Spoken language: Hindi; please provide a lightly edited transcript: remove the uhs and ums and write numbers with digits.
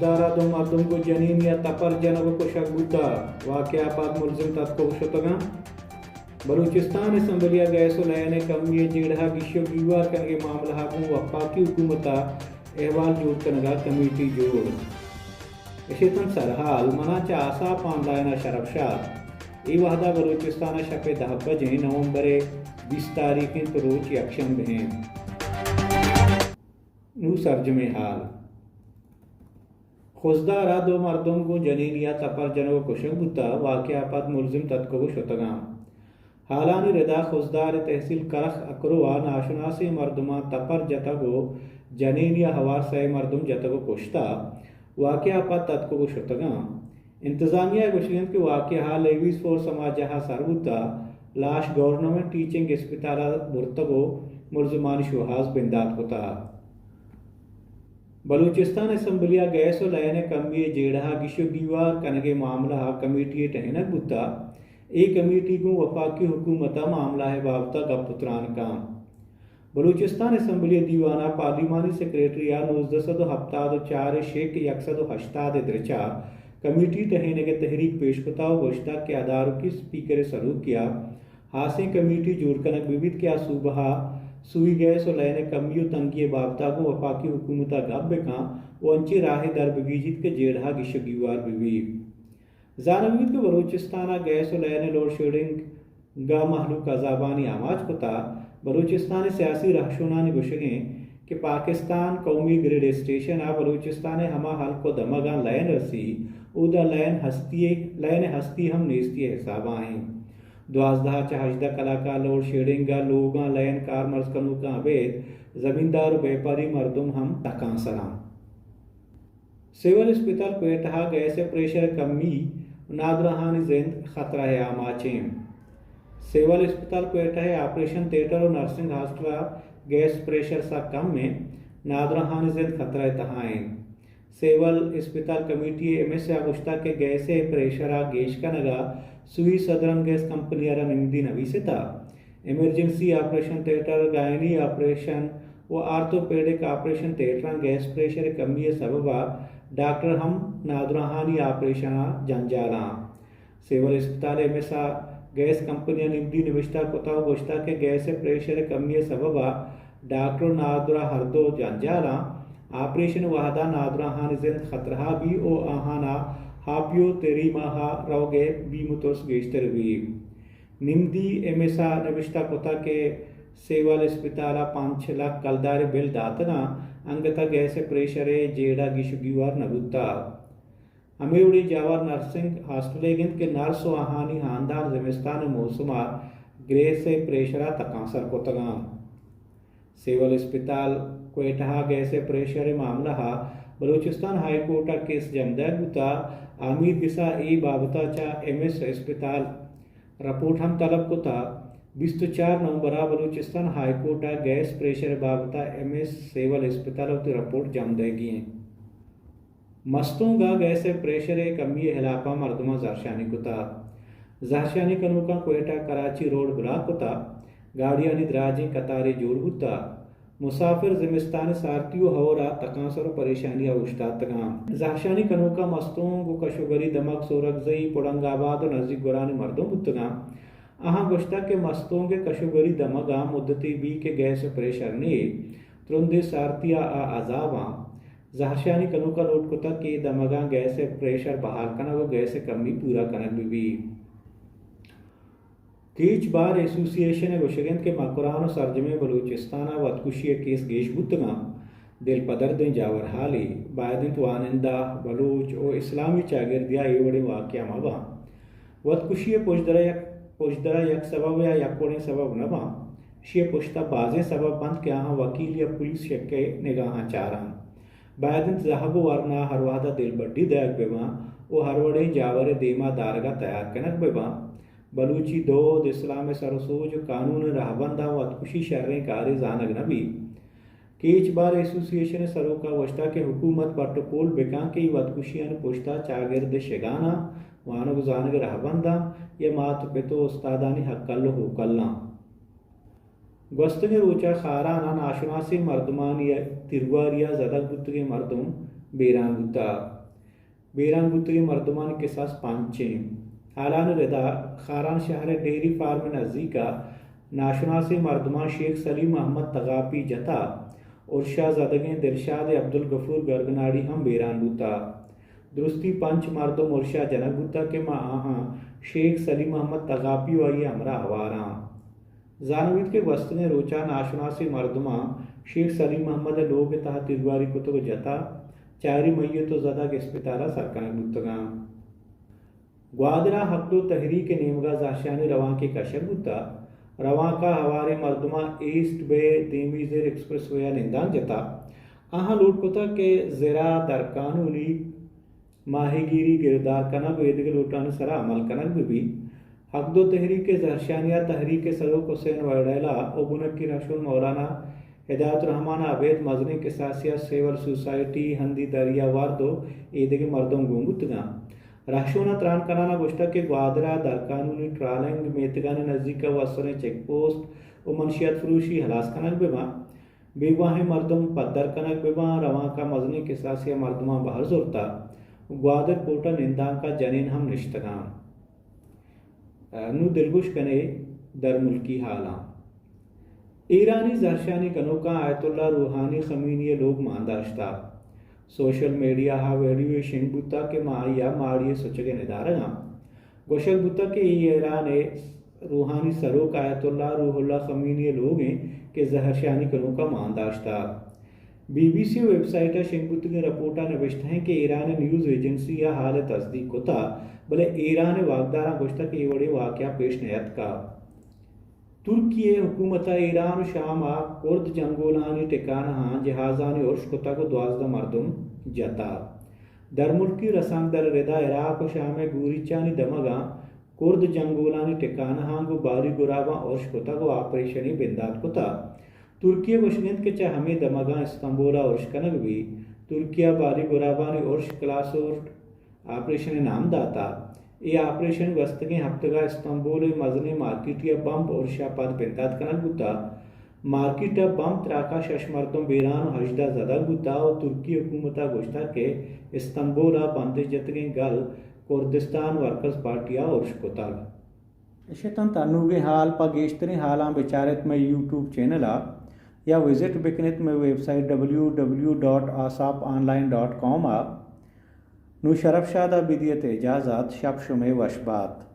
खुशदारा दो मर्दों को जनीन या तपर जनब को शगुता वाक़या पाक मुलजिम तत्को शतगा बलूचिस्तान असम्बलिया गैसो लयने कमिये जेड़ा गिशो गीवार कनगे मामला हागू वफाकी हुकूमता अहवाल जोड़ कनगा कमेटी जोड़ इशेतन सरहाल मना चासा पानलायना शरफशाद ई वहदा बलूचिस्तान शपे 10 बजे नवंबर 20 तारीख रोज यक्षम हैं नू सर्जमे हाल खुशदारा दो मर्दों को जनीन या तपर जनो कुशंगुता वाक़या पद मुलजिम तत्को शतगा हालानी रदा खुशदार तहसील करख अकरुआ नाशुनासी मर्दमा तपर जतगो जनीन या हवार सय मर्दुम जतगो कुश्ता वाक़या पद तत्को शतगा इंतजामिया गुशगन के वाक़या लेविस फोर समाज जहाँ सरबुता लाश गवर्नमेंट टीचिंग अस्पताल बुरतगो मुलजमान शुहाज बिंदात होता बलूचिस्तान असम्बलिया गैसो लयने कमिये जेड़ा गिशो दीवार कनगे मामला कमेटी टहनक बुता ए कमेटी को वफाकी हुकूमता मामला है बाबता गपुत्रान का बलूचिस्तान असम्बली दीवाना पार्लिमानी सेक्रेटरी या 19 हफ्ता 4 शेख 180 दृचा कमेटी टहने के तहरीक पेश बताओ गोश्ता के आधार की स्पीकर सरू किया हासे कमेटी जोड़ कनक विविध क्या सुबह सुई गैस और लयने कमियों तंगिए बाबता को वफाकी हुकूमता गब्बे का वंची राह दर बगीजित के जेड़ा गिशगीवार बिवी जानवीद के बलूचिस्ताना गैस और लयने लोड शेडिंग गा महलूक अजाबानी आमाज पता बलूचिस्तान सियासी रहशुनानी गुशगे कि पाकिस्तान कौमी ग्रेड स्टेशन आ बलूचिस्तान हमा हल को दमगा लयन रसी उदा लयन हस्ती हम नेस्ती हिसाबा हैं 12 कलाकार लोड शेडिंगा लोगा लयन कार मर्जकनू का अवैध जमींदार व्यापारी मर्दुम हम तकां सलाम सिविल अस्पताल पेटहा गैस प्रेशर कमी नादरहानी जिंद खतरा है आमाचेम सिविल अस्पताल पेटहा ऑपरेशन थिएटर और नर्सिंग हॉस्पिटल गैस प्रेशर सा कम में नादरहानी जिंद खतरा तहाएं सिविल अस्पताल कमेटी एमएस अगुस्ता के गैस प्रेशर गेश का नगा सुई सदरन गैस कंपनी निम्दी नवीसता emergency operation theatre gynae operation व orthopaedic operation theatre gas pressure कमी सबबा डॉक्टर हम नादरहानी ऑपरेशन जंजाला सिविल अस्पताल एमएसा गैस कंपनी निम्दी निविष्टा कोता गोश्ता के गैस प्रेशर कमी सबबा डॉक्टर नादरा हरदो जंजाला ऑपरेशन वहदा नादरहानी जिंद खतरा भी ओ आहाना हापियो तेरी माहा रोगे बीमुतोस गेस्टर भी निम्दी एमएसा नविष्टा कोता के सिविल अस्पताल 5 लाख कलदार बिल दातना अंगता गैस प्रेशर जेड़ा गिशगीवार नबुता अमेउड़ी जावर नर्सिंग हॉस्पिटल के नर्स आहानी हानदार जिमिस्तान मौसमा ग्रेस प्रेशरा तकांसर कोतगा सिविल अस्पताल क्वेटा गैस प्रेशर मामला बलूचिस्तान हाई कोर्ट केस जमदागुता आमिर बिसा ए बाबता चा एमएस अस्पताल रिपोर्ट हम तलब को था 24 नवंबर Balochistan high court gas pressure बाबता एमएस सिविल अस्पताल रिपोर्ट जमदागी मस्तों गा गैस प्रेशर कमी हिलापा मर्दमा जरशानी कुता जरशानी कनूका क्वेटा कराची रोड ब्लॉक कुता गाड़ियां निद्राजी कतारे जोड़ हुता मुसाफिर जिमिस्तान सारतियो हवरा तकांसर परेशानियां उश्तातगा जहशानी कनूका मस्तों को कशुगरी दमक सोरगजई पुडंगाबाद और नजदीक गुरानी मर्दों बुतगा अहाँ गुश्ता के मस्तों के कशुगरी दमगा मुद्दती बी के गैस प्रेशर ने तुरंदे सारतिया आजाबा जहशानी कनूका लोट कुता के दमगा गैस प्रेशर बहाल कना वो गैस कमी पूरा कनक भी कीच बार एसोसिएशन गुशगंद के मकुरान सरजमे बलूचिस्ताना वतकुशी केस गेश बुतगा दिल पदर दिन जावर हाली बायदिन वानिंदा बलूच और इस्लामी चागिरदिया ये बड़े वाक्य मबा वतकुशी पुशदरा यक सबब या यकोड़े सबब नबा शे पुश्ता बाजे सबब बंद क्या हाँ वकील या पुलिस शक्के निगाह चारा बायदिन जहाबो वरना हरवादा दिल बड्डी दयाग बेबा ओ हरवड़े जावर देमा दारगा तैयार कनक बेबा बलूची दो इस्लाम सरसोज कानून रहबंदा वतकुशी शर्रें कारी जानग नबी केच बार एसोसिएशन सरोका वस्ता के हुकूमत पटपोल बेका के वतकुशियन पुश्ता चागिर्द शेगाना वानग जानग रहबंदा ये मात पेतो उस्तादानी हक्कल हो कल्ला गस्तगे रोचा खाराना नाशनासी मर्दमानिया तिरवारिया जदक बुतगे मर्दम बेरांगुता बेरान बुतरी मर्दमान के साथ पांचें आलान रदा खारान शहर डेयरी फार्म नज़दीका नाशना से मर्दमान शेख सलीम अहमद तगापी जता और शाहजदगें दिलशाद अब्दुल गफूर गरगनाड़ी हम बेरान बुता दुरुस्ती पंच मर्दम और शाह जनक बुता के माँ आहाँ शेख सलीम अहमद तगापी वाई हमरा हवारा जानवीद के वस्तने रोचा नाशना से मर्दमा शेख सलीम अहमद लोग तहा तिरवारी को तो जता चारी मई तो ज़्यादा के अस्पताला सरकार बुतगा ग्वादरा हकदो तहरीक नेमगा जाशानी रवां के कशर बुता रवां का हवारे मर्दमा ईस्ट बे देमीजेर एक्सप्रेस वे निंदान जता आहा लूट कोता के ज़रा दरकानूनी माहीगिरी गिरदार कनक वेदगे लूटान सरा अमल कनक भी हकदो तहरीक जरशानिया तहरीक सलोक हुसैन वडेला ओबुनक की रशुल मौलाना हिदायत रहमान अवैध मजनी के सासिया सेवल सोसाइटी हंदी दरिया वार्दो ईदगे मर्दों गुंगुतगा राशोना त्राण कनाना गोष्टा के ग्वादरा दरकानूनी ट्रालिंग मेतगाने नज़दीक वसने चेक पोस्ट और मनशियात फरूशी हलास कनक बेमा बेवाहे मर्दम पद्दर कनक बेमा रवां का मजनी के सासिया मर्दमा बाहर जोरता ग्वादर कोटा निंदां का जनीन हम निश्तगा नु दिलगुश कने दर मुल्की हाला ईरानी जरशानी कनोका आयतुल्ला रूहानी खमीनी लोग मानदाश्ता सोशल मीडिया हा वीडियो शिंग बुता के माया माड़िए सोचगे निदारगा गोशल बुता के ईरान रूहानी सरोक आयतुल्ला रूहुल्ला खमीनी लोग हैं के जहरशानी कनोका मानदाश्ता BBC वेबसाइट शिंग बुत के रिपोर्टा नविश्त हैं कि ईरान न्यूज़ एजेंसी या हाल तस्दीक होता भले ईरान वागदारा गोश्ता के बड़े वाक़या पेश नयत का तुर्की हुकूमत ईरान शाम कुर्द जंगोलानी टिकाना जहाजानी और शुता को 12 मर्दम जता दर मुल्की रसांग दर रिदा इराक और शाम गुरीचानी दमगा कुर्द जंगोलानी टिकाना गो बारी गुराबा और शुता को ऑपरेशनी बिंदात कोता तुर्की वशनित के चाह हमें दमगा इस्तंबुला और कनक भी तुर्किया बारी गुराबानी और क्लास और ऑपरेशन नाम दाता ये ऑपरेशन वस्तगे हफ्तगा इस्तांबुल मजने मार्केट या बम और शापात बिंदात कनक गुता मार्केट बम त्राका शशमर्तम बेरान हजदा ज़दा गुता और तुर्की हुकूमता गोश्ता के इस्तांबुला बंदे जतगे गल कुर्दिस्तान वर्कर्स पार्टिया और शकोताल इशतन तनुगे हाल पगेश्तरी हालां बेचारत में यूट्यूब चैनल या विजिट बिकनित में वेबसाइट www.asaponline.com नु शरफशादा बिदियत इजाज़त शब शुमे वशबात।